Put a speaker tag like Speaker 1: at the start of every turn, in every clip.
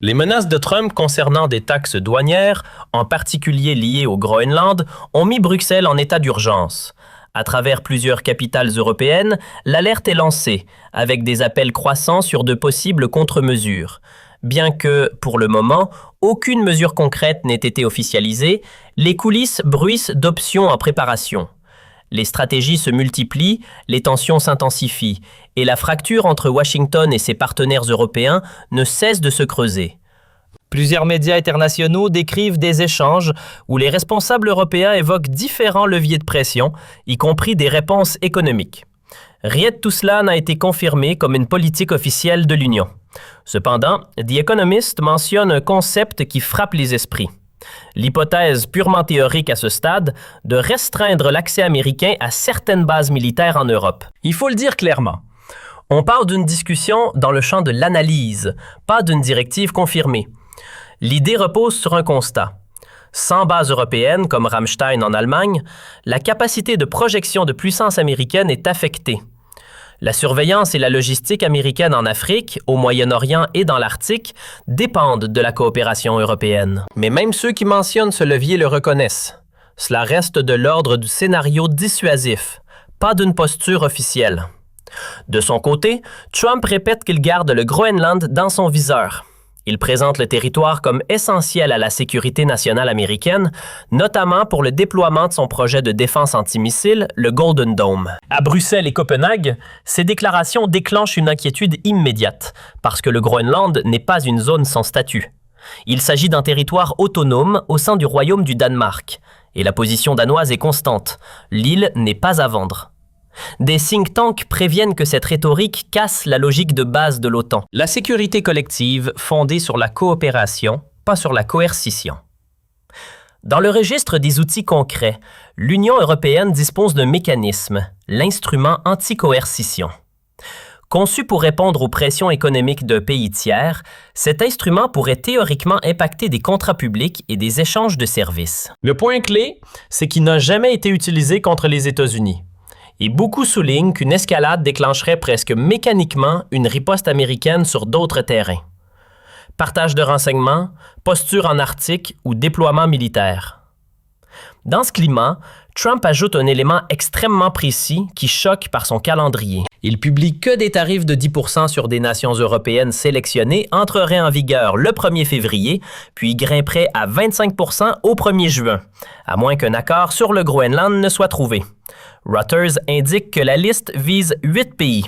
Speaker 1: Les menaces de Trump concernant des taxes douanières, en particulier liées au Groenland, ont mis Bruxelles en état d'urgence. À travers plusieurs capitales européennes, l'alerte est lancée, avec des appels croissants sur de possibles contre-mesures. Bien que, pour le moment, aucune mesure concrète n'ait été officialisée, les coulisses bruissent d'options en préparation. Les stratégies se multiplient, les tensions s'intensifient, et la fracture entre Washington et ses partenaires européens ne cesse de se creuser. Plusieurs médias internationaux décrivent des échanges où les responsables européens évoquent différents leviers de pression, y compris des réponses économiques. Rien de tout cela n'a été confirmé comme une politique officielle de l'Union. Cependant, The Economist mentionne un concept qui frappe les esprits. L'hypothèse purement théorique à ce stade de restreindre l'accès américain à certaines bases militaires en Europe. Il faut le dire clairement. On parle d'une discussion dans le champ de l'analyse, pas d'une directive confirmée. L'idée repose sur un constat. Sans base européenne, comme Ramstein en Allemagne, la capacité de projection de puissance américaine est affectée. La surveillance et la logistique américaine en Afrique, au Moyen-Orient et dans l'Arctique dépendent de la coopération européenne. Mais même ceux qui mentionnent ce levier le reconnaissent. Cela reste de l'ordre du scénario dissuasif, pas d'une posture officielle. De son côté, Trump répète qu'il garde le Groenland dans son viseur. Il présente le territoire comme essentiel à la sécurité nationale américaine, notamment pour le déploiement de son projet de défense antimissile, le Golden Dome. À Bruxelles et Copenhague, ces déclarations déclenchent une inquiétude immédiate, parce que le Groenland n'est pas une zone sans statut. Il s'agit d'un territoire autonome au sein du Royaume du Danemark, et la position danoise est constante. L'île n'est pas à vendre. Des think tanks préviennent que cette rhétorique casse la logique de base de l'OTAN. La sécurité collective fondée sur la coopération, pas sur la coercition. Dans le registre des outils concrets, l'Union européenne dispose d'un mécanisme, l'instrument anti-coercition. Conçu pour répondre aux pressions économiques d'un pays tiers, cet instrument pourrait théoriquement impacter des contrats publics et des échanges de services. Le point clé, c'est qu'il n'a jamais été utilisé contre les États-Unis. Et beaucoup soulignent qu'une escalade déclencherait presque mécaniquement une riposte américaine sur d'autres terrains. Partage de renseignements, posture en Arctique ou déploiement militaire. Dans ce climat, Trump ajoute un élément extrêmement précis qui choque par son calendrier. Il publie que des tarifs de 10% sur des nations européennes sélectionnées entreraient en vigueur le 1er février, puis grimperaient à 25% au 1er juin, à moins qu'un accord sur le Groenland ne soit trouvé. Reuters indique que la liste vise 8 pays.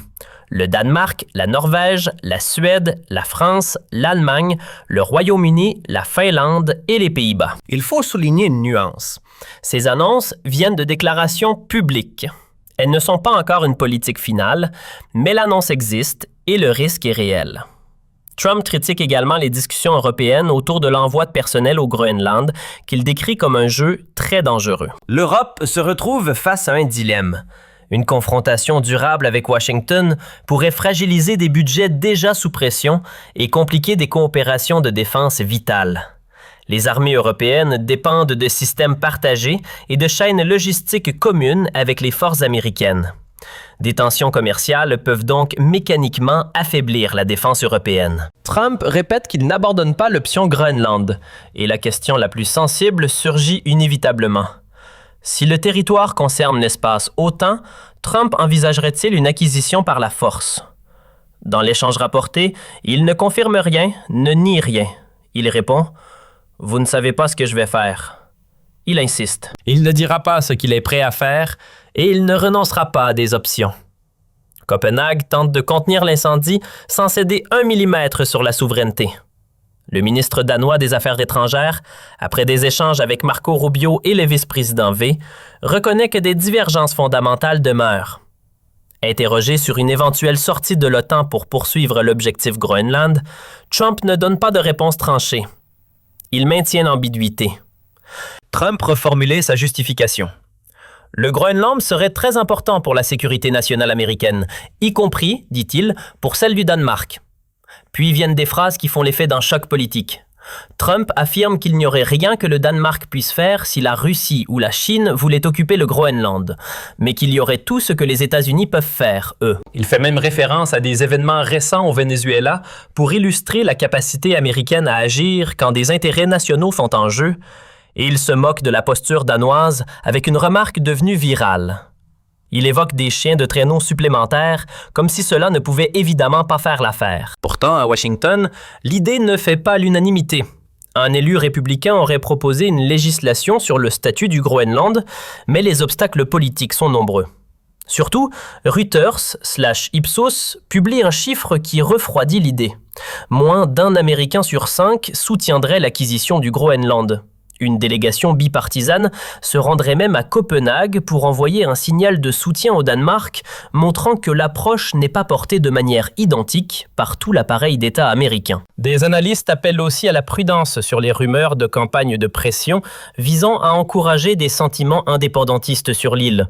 Speaker 1: Le Danemark, la Norvège, la Suède, la France, l'Allemagne, le Royaume-Uni, la Finlande et les Pays-Bas. Il faut souligner une nuance. Ces annonces viennent de déclarations publiques. Elles ne sont pas encore une politique finale, mais l'annonce existe et le risque est réel. Trump critique également les discussions européennes autour de l'envoi de personnel au Groenland, qu'il décrit comme un jeu très dangereux. L'Europe se retrouve face à un dilemme. Une confrontation durable avec Washington pourrait fragiliser des budgets déjà sous pression et compliquer des coopérations de défense vitales. Les armées européennes dépendent de systèmes partagés et de chaînes logistiques communes avec les forces américaines. Des tensions commerciales peuvent donc mécaniquement affaiblir la défense européenne. Trump répète qu'il n'abandonne pas l'option Groenland, et la question la plus sensible surgit inévitablement. Si le territoire concerne l'espace OTAN, Trump envisagerait-il une acquisition par la force? Dans l'échange rapporté, il ne confirme rien, ne nie rien. Il répond « Vous ne savez pas ce que je vais faire ». Il insiste. Il ne dira pas ce qu'il est prêt à faire et il ne renoncera pas à des options. Copenhague tente de contenir l'incendie sans céder 1 millimètre sur la souveraineté. Le ministre danois des Affaires étrangères, après des échanges avec Marco Rubio et le vice-président V, reconnaît que des divergences fondamentales demeurent. Interrogé sur une éventuelle sortie de l'OTAN pour poursuivre l'objectif Groenland, Trump ne donne pas de réponse tranchée. Il maintient l'ambiguïté. Trump reformulait sa justification. Le Groenland serait très important pour la sécurité nationale américaine, y compris, dit-il, pour celle du Danemark. Puis viennent des phrases qui font l'effet d'un choc politique. Trump affirme qu'il n'y aurait rien que le Danemark puisse faire si la Russie ou la Chine voulaient occuper le Groenland, mais qu'il y aurait tout ce que les États-Unis peuvent faire, eux. Il fait même référence à des événements récents au Venezuela pour illustrer la capacité américaine à agir quand des intérêts nationaux sont en jeu, et il se moque de la posture danoise avec une remarque devenue virale. Il évoque des chiens de traîneau supplémentaires, comme si cela ne pouvait évidemment pas faire l'affaire. Pourtant, à Washington, l'idée ne fait pas l'unanimité. Un élu républicain aurait proposé une législation sur le statut du Groenland, mais les obstacles politiques sont nombreux. Surtout, Reuters/Ipsos publie un chiffre qui refroidit l'idée. Moins d'1 Américain sur 5 soutiendrait l'acquisition du Groenland. Une délégation bipartisane se rendrait même à Copenhague pour envoyer un signal de soutien au Danemark, montrant que l'approche n'est pas portée de manière identique par tout l'appareil d'État américain. Des analystes appellent aussi à la prudence sur les rumeurs de campagnes de pression visant à encourager des sentiments indépendantistes sur l'île.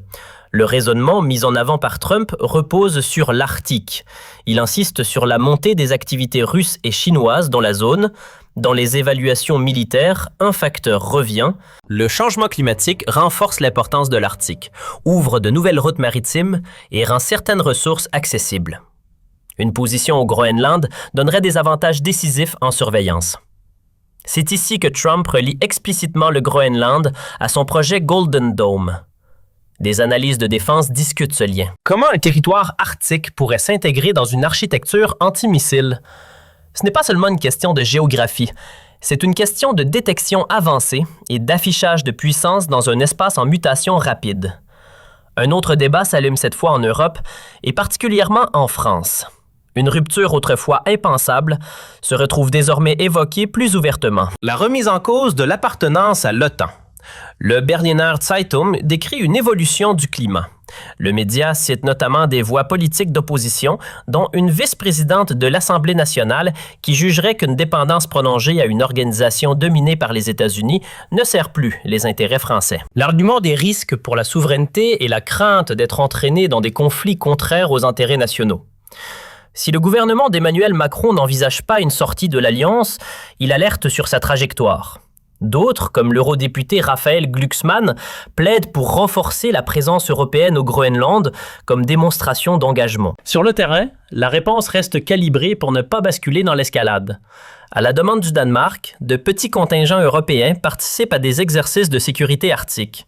Speaker 1: Le raisonnement mis en avant par Trump repose sur l'Arctique. Il insiste sur la montée des activités russes et chinoises dans la zone. Dans les évaluations militaires, un facteur revient. Le changement climatique renforce l'importance de l'Arctique, ouvre de nouvelles routes maritimes et rend certaines ressources accessibles. Une position au Groenland donnerait des avantages décisifs en surveillance. C'est ici que Trump relie explicitement le Groenland à son projet Golden Dome. Des analyses de défense discutent ce lien. Comment un territoire arctique pourrait s'intégrer dans une architecture antimissile? Ce n'est pas seulement une question de géographie, c'est une question de détection avancée et d'affichage de puissance dans un espace en mutation rapide. Un autre débat s'allume cette fois en Europe et particulièrement en France. Une rupture autrefois impensable se retrouve désormais évoquée plus ouvertement. La remise en cause de l'appartenance à l'OTAN. Le Berliner Zeitung décrit une évolution du climat. Le média cite notamment des voix politiques d'opposition, dont une vice-présidente de l'Assemblée nationale qui jugerait qu'une dépendance prolongée à une organisation dominée par les États-Unis ne sert plus les intérêts français. L'argument des risques pour la souveraineté et la crainte d'être entraîné dans des conflits contraires aux intérêts nationaux. Si le gouvernement d'Emmanuel Macron n'envisage pas une sortie de l'Alliance, il alerte sur sa trajectoire. D'autres, comme l'eurodéputé Raphaël Glucksmann, plaident pour renforcer la présence européenne au Groenland comme démonstration d'engagement. Sur le terrain, la réponse reste calibrée pour ne pas basculer dans l'escalade. À la demande du Danemark, de petits contingents européens participent à des exercices de sécurité arctique.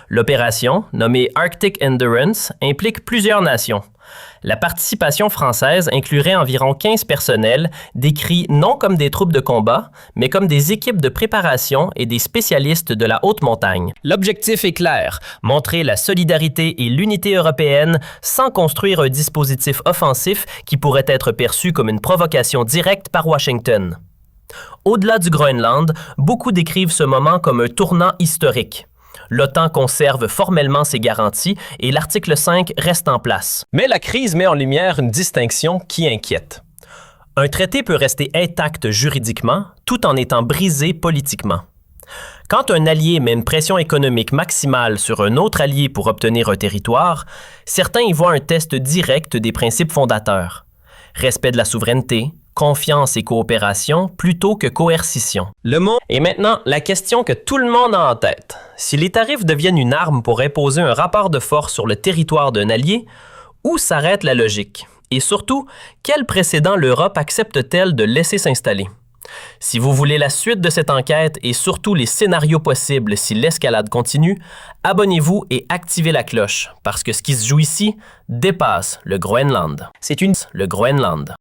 Speaker 1: L'opération, nommée Arctic Endurance, implique plusieurs nations. La participation française inclurait environ 15 personnels, décrits non comme des troupes de combat, mais comme des équipes de préparation et des spécialistes de la haute montagne. L'objectif est clair, montrer la solidarité et l'unité européenne sans construire un dispositif offensif qui pourrait être perçu comme une provocation directe par Washington. Au-delà du Groenland, beaucoup décrivent ce moment comme un tournant historique. L'OTAN conserve formellement ses garanties et l'article 5 reste en place. Mais la crise met en lumière une distinction qui inquiète. Un traité peut rester intact juridiquement tout en étant brisé politiquement. Quand un allié met une pression économique maximale sur un autre allié pour obtenir un territoire, certains y voient un test direct des principes fondateurs. Respect de la souveraineté, confiance et coopération plutôt que coercition. Et maintenant, la question que tout le monde a en tête. Si les tarifs deviennent une arme pour imposer un rapport de force sur le territoire d'un allié, où s'arrête la logique? Et surtout, quel précédent l'Europe accepte-t-elle de laisser s'installer? Si vous voulez la suite de cette enquête et surtout les scénarios possibles si l'escalade continue, abonnez-vous et activez la cloche, parce que ce qui se joue ici dépasse le Groenland. Le Groenland.